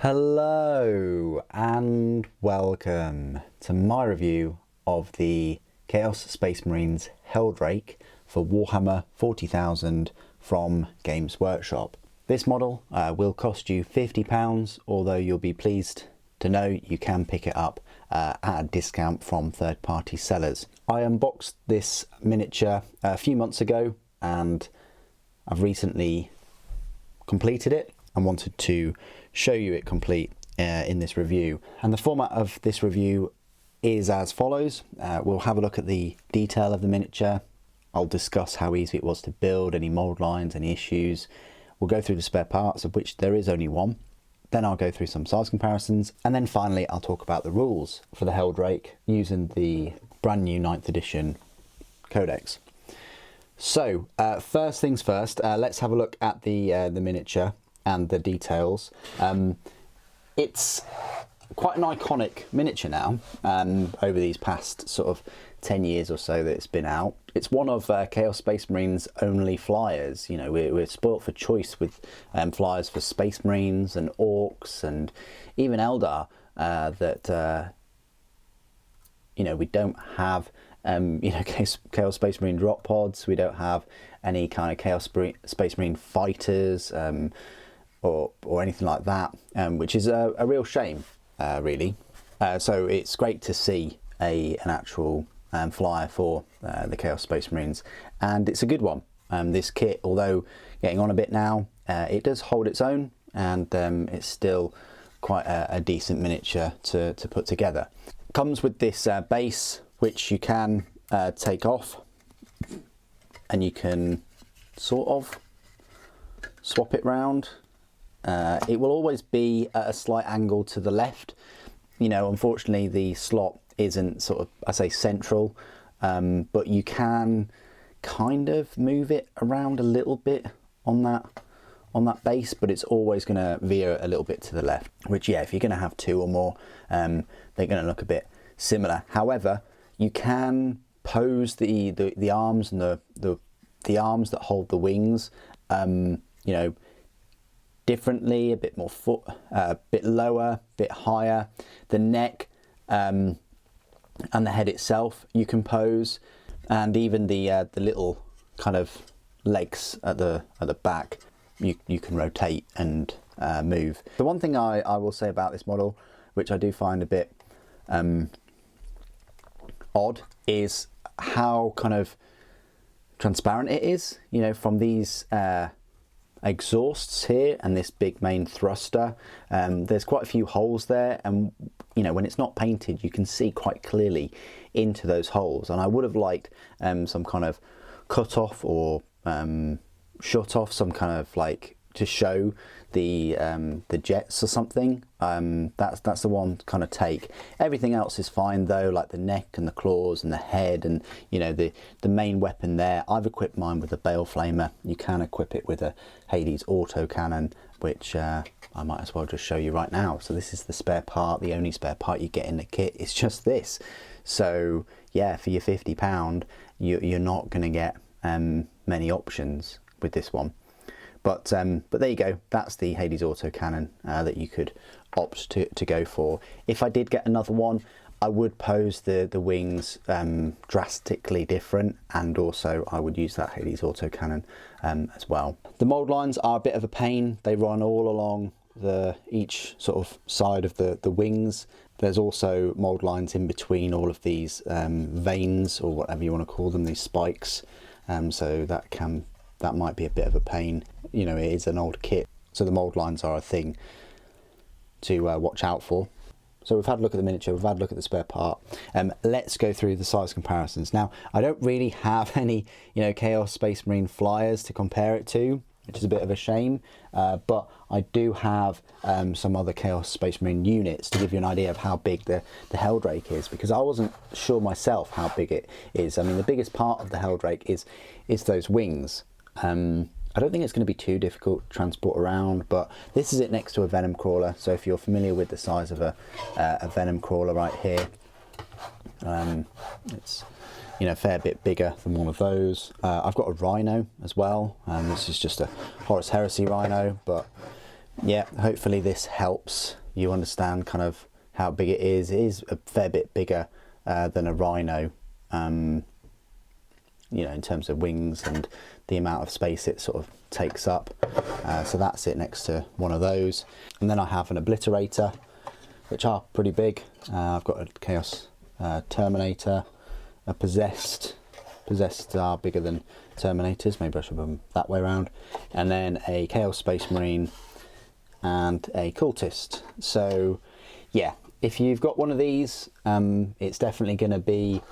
Hello and welcome to my review of the Chaos Space Marines Heldrake for Warhammer 40,000 from Games Workshop. This model will cost you £50, although you'll be pleased to know you can pick it up at a discount from third-party sellers. I unboxed this miniature a few months ago and I've recently completed it and wanted to show you it complete in this review. And the format of this review is as follows. We'll have a look at the detail of the miniature. I'll discuss how easy it was to build, any mold lines, any issues. We'll go through the spare parts, of which there is only one. Then I'll go through some size comparisons, and then finally I'll talk about the rules for the Heldrake using the brand new 9th edition codex. So first things first, let's have a look at the miniature and the details. It's quite an iconic miniature now, over these past sort of 10 years or so that it's been out. It's one of Chaos Space Marines' only flyers. You know, we're spoilt for choice with flyers for Space Marines and Orcs and even Eldar that, you know, we don't have you know, Chaos Space Marine drop pods. We don't have any kind of Chaos Space Marine fighters or anything like that, which is a real shame, really. So it's great to see an actual flyer for the Chaos Space Marines, and it's a good one. This kit, although getting on a bit now, it does hold its own, and it's still quite a decent miniature to put together. Comes with this base, which you can take off, and you can sort of swap it round. It will always be at a slight angle to the left. You know, unfortunately the slot isn't sort of, I say, central, but you can kind of move it around a little bit on that base, but it's always going to veer a little bit to the left, which, yeah, if you're going to have two or more, they're going to look a bit similar. However, you can pose the arms and the arms that hold the wings, you know, differently, a bit more a bit lower, a bit higher. The neck and the head itself you can pose, and even the little kind of legs at the back you can rotate and move. The one thing I will say about this model, which I do find a bit odd, is how kind of transparent it is. You know, from these exhausts here and this big main thruster, there's quite a few holes there, and you know, when it's not painted you can see quite clearly into those holes, and I would have liked some kind of cut off or shut off, some kind of like to show the jets or something. That's the one kind of take. Everything else is fine though, like the neck and the claws and the head, and you know, the main weapon there. I've equipped mine with a bale flamer. You can equip it with a Hades autocannon, which I might as well just show you right now. So this is the spare part. The only spare part you get in the kit is just this. So yeah, for your £50 you're not going to get many options with this one. But there you go, that's the Hades autocannon that you could opt to go for. If I did get another one, I would pose the wings drastically different, and also I would use that Hades autocannon as well. The mold lines are a bit of a pain. They run all along each sort of side of the wings. There's also mold lines in between all of these veins, or whatever you want to call them, these spikes. So that might be a bit of a pain. You know, it is an old kit, so the mold lines are a thing to watch out for. So we've had a look at the miniature, we've had a look at the spare part. Let's go through the size comparisons. Now, I don't really have any, you know, Chaos Space Marine flyers to compare it to, which is a bit of a shame, but I do have some other Chaos Space Marine units to give you an idea of how big the Heldrake is, because I wasn't sure myself how big it is. I mean, the biggest part of the Heldrake is those wings. I don't think it's going to be too difficult to transport around, but this is it next to a venom crawler. So if you're familiar with the size of a venom crawler right here, it's, you know, a fair bit bigger than one of those. I've got a rhino as well, and this is just a Horus Heresy rhino, but Yeah, hopefully this helps you understand kind of how big it is. It is a fair bit bigger than a Rhino, you know, in terms of wings and the amount of space it sort of takes up. So that's it next to one of those. And then I have an Obliterator, which are pretty big. I've got a Chaos Terminator, a Possessed. Possessed are bigger than Terminators, maybe I should put them that way around. And then a Chaos Space Marine and a Cultist. So yeah, if you've got one of these, it's definitely going to be,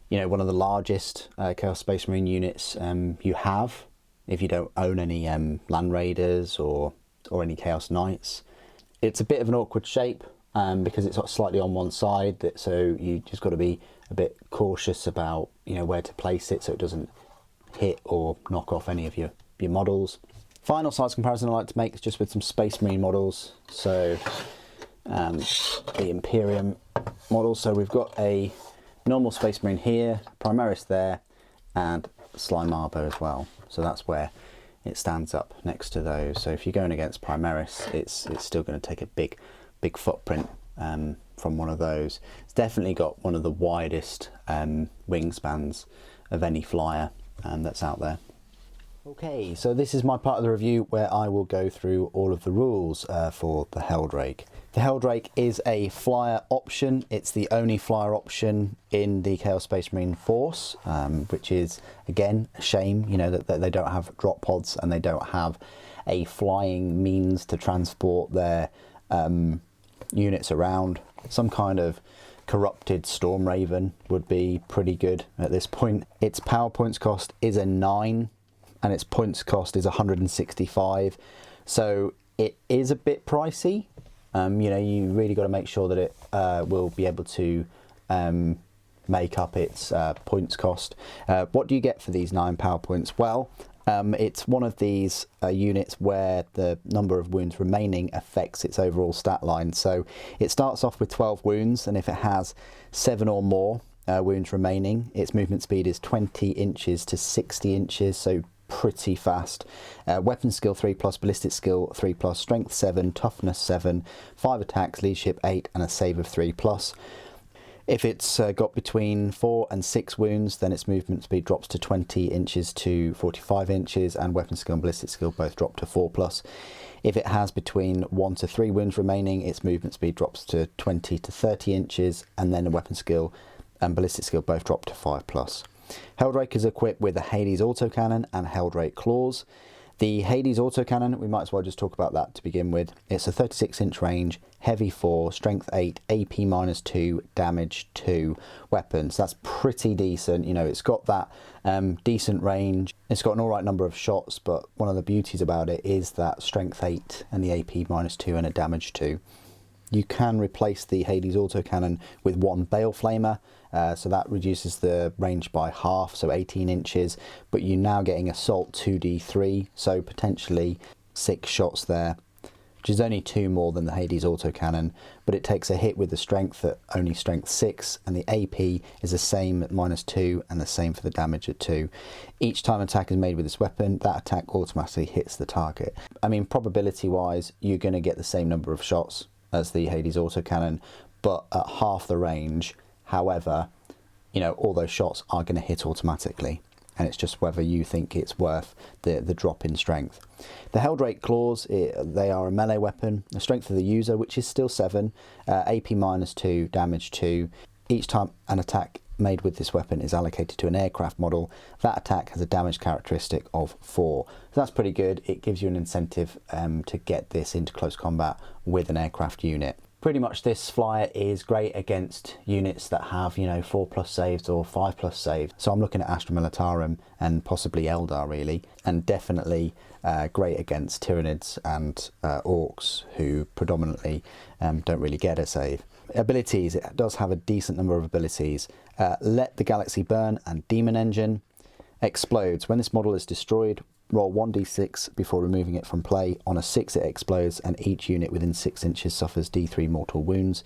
you know, one of the largest Chaos Space Marine units you have, if you don't own any Land Raiders or any Chaos Knights. It's a bit of an awkward shape because it's slightly on one side, so you just got to be a bit cautious about, you know, where to place it so it doesn't hit or knock off any of your models. Final size comparison I like to make is just with some Space Marine models. So the Imperium model. So we've got a normal Space Marine here, Primaris there, and Sly Marbo as well. So that's where it stands up next to those. So if you're going against Primaris, it's still going to take a big footprint from one of those. It's definitely got one of the widest wingspans of any flyer that's out there. Okay, so this is my part of the review where I will go through all of the rules for the Heldrake. The Heldrake is a flyer option. It's the only flyer option in the Chaos Space Marine Force, which is, again, a shame, you know, that they don't have drop pods and they don't have a flying means to transport their units around. Some kind of corrupted Storm Raven would be pretty good at this point. Its power points cost is a 9. And its points cost is 165, so it is a bit pricey. You know, you really got to make sure that it will be able to make up its points cost. What do you get for these 9 power points? Well, it's one of these units where the number of wounds remaining affects its overall stat line. So it starts off with 12 wounds, and if it has 7 or more wounds remaining, its movement speed is 20 inches to 60 inches, so pretty fast. Weapon skill 3+, ballistic skill 3+, strength 7, toughness 7, 5 attacks, leadership 8, and a save of 3+. If it's got between 4 and 6 wounds, then its movement speed drops to 20 inches to 45 inches, and weapon skill and ballistic skill both drop to 4+. If it has between 1 to 3 wounds remaining, its movement speed drops to 20 to 30 inches, and then the weapon skill and ballistic skill both drop to 5+. Heldrake is equipped with a Hades autocannon and Heldrake claws. The Hades autocannon, we might as well just talk about that to begin with. It's a 36-inch range, heavy 4, strength 8, AP -2, damage 2 weapons. That's pretty decent. You know, it's got that decent range. It's got an alright number of shots, but one of the beauties about it is that strength 8 and the AP -2 and a damage 2. You can replace the Hades autocannon with one Bale Flamer, so that reduces the range by half, so 18 inches, but you're now getting Assault 2d3, so potentially 6 shots there, which is only 2 more than the Hades autocannon, but it takes a hit with the strength at only strength 6, and the AP is the same at -2 and the same for the damage at 2. Each time an attack is made with this weapon, that attack automatically hits the target. I mean, probability wise, you're going to get the same number of shots as the Hades autocannon, but at half the range. However, you know, all those shots are going to hit automatically, and it's just whether you think it's worth the drop in strength. The Heldrake claws, they are a melee weapon. The strength of the user, which is still 7, AP -2, damage 2. Each time an attack made with this weapon is allocated to an aircraft model, that attack has a damage characteristic of 4. So that's pretty good. It gives you an incentive to get this into close combat with an aircraft unit. Pretty much this flyer is great against units that have, you know, 4+ saves or 5+ saves. So I'm looking at Astra Militarum and possibly Eldar really, and definitely great against Tyranids and Orcs, who predominantly don't really get a save. Abilities, it does have a decent number of abilities. Let the Galaxy Burn and Demon Engine. Explodes. When this model is destroyed roll 1d6 before removing it from play. On a 6 it explodes and each unit within 6 inches suffers d3 mortal wounds.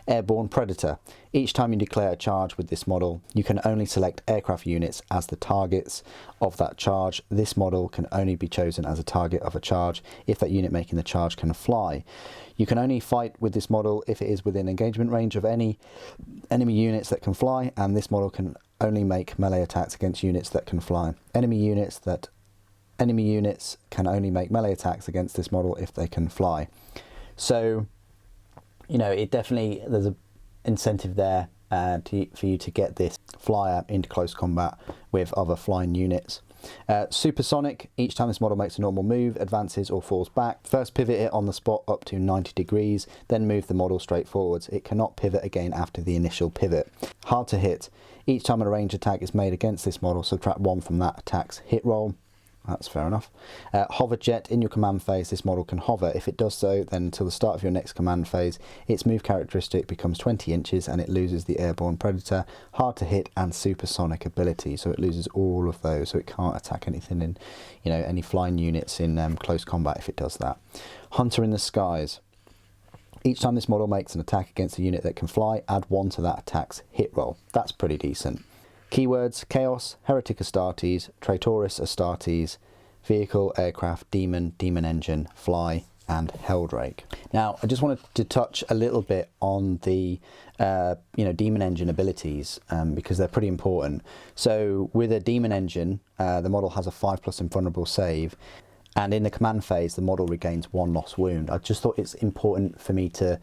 Airborne Predator. Each time you declare a charge with this model, you can only select aircraft units as the targets of that charge. This model can only be chosen as a target of a charge if that unit making the charge can fly. You can only fight with this model if it is within engagement range of any enemy units that can fly, and this model can only make melee attacks against units that can fly. Enemy units can only make melee attacks against this model if they can fly. So, you know, it definitely, there's an incentive there for you to get this flyer into close combat with other flying units. Supersonic. Each time this model makes a normal move, advances or falls back, first pivot it on the spot up to 90 degrees, then move the model straight forwards. It cannot pivot again after the initial pivot. Hard to hit. Each time a ranged attack is made against this model, subtract 1 from that attack's hit roll. That's fair enough. Hover jet. In your command phase, this model can hover. If it does so, then until the start of your next command phase, its move characteristic becomes 20 inches and it loses the airborne predator, hard to hit, and supersonic ability. So it loses all of those, so it can't attack anything in, you know, any flying units in close combat if it does that. Hunter in the skies. Each time this model makes an attack against a unit that can fly, add 1 to that attack's hit roll. That's pretty decent. Keywords: Chaos, Heretic Astartes, Traitoris Astartes, Vehicle, Aircraft, Demon, Demon Engine, Fly, and Heldrake. Now, I just wanted to touch a little bit on the Demon Engine abilities because they're pretty important. So with a Demon Engine, the model has a 5+ invulnerable save, and in the command phase, the model regains 1 lost wound. I just thought it's important for me to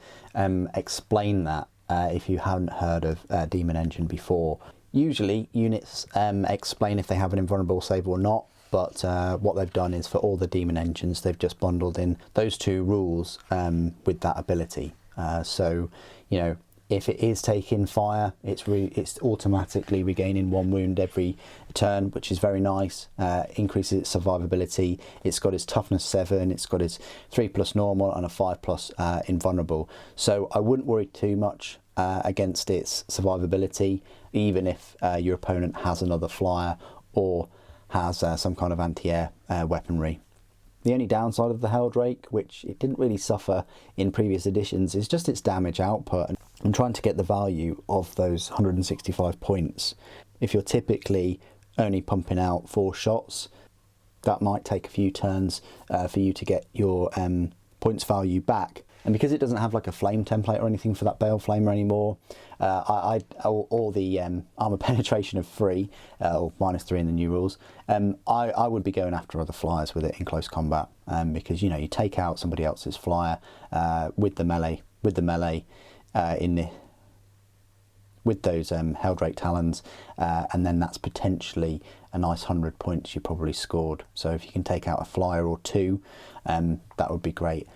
explain that if you haven't heard of Demon Engine before. Usually units explain if they have an invulnerable save or not, but what they've done is for all the Demon Engines, they've just bundled in those 2 rules with that ability. So, you know, if it is taking fire, it's automatically regaining 1 wound every turn, which is very nice. Increases its survivability. It's got its toughness 7, it's got its 3+ normal and a 5+ invulnerable. So I wouldn't worry too much against its survivability, even if your opponent has another flyer or has some kind of anti-air weaponry. The only downside of the Heldrake, which it didn't really suffer in previous editions, is just its damage output. And I'm trying to get the value of those 165 points. If you're typically only pumping out 4 shots, that might take a few turns for you to get your points value back. And because it doesn't have like a flame template or anything for that Bale Flamer anymore, or the armor penetration of 3, or -3 in the new rules, I would be going after other flyers with it in close combat, because, you know, you take out somebody else's flyer with the melee with those Heldrake Talons, and then that's potentially a nice 100 points you probably scored. So if you can take out a flyer or 2, that would be great.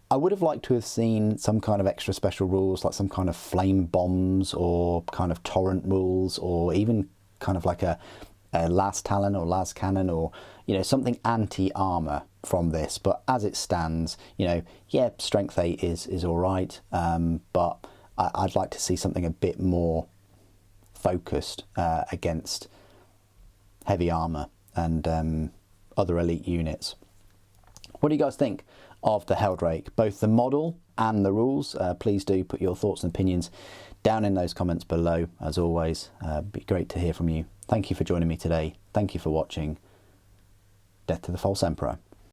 I would have liked to have seen some kind of extra special rules, like some kind of flame bombs or kind of torrent rules, or even kind of like a las talon or las cannon, or, you know, something anti-armor from this. But as it stands, you know, yeah, strength 8 is all right, but I'd like to see something a bit more focused against heavy armor and other elite units. What do you guys think of the Heldrake, both the model and the rules? Please do put your thoughts and opinions down in those comments below. As always, it'd be great to hear from you. Thank you for joining me today. Thank you for watching. Death to the False Emperor.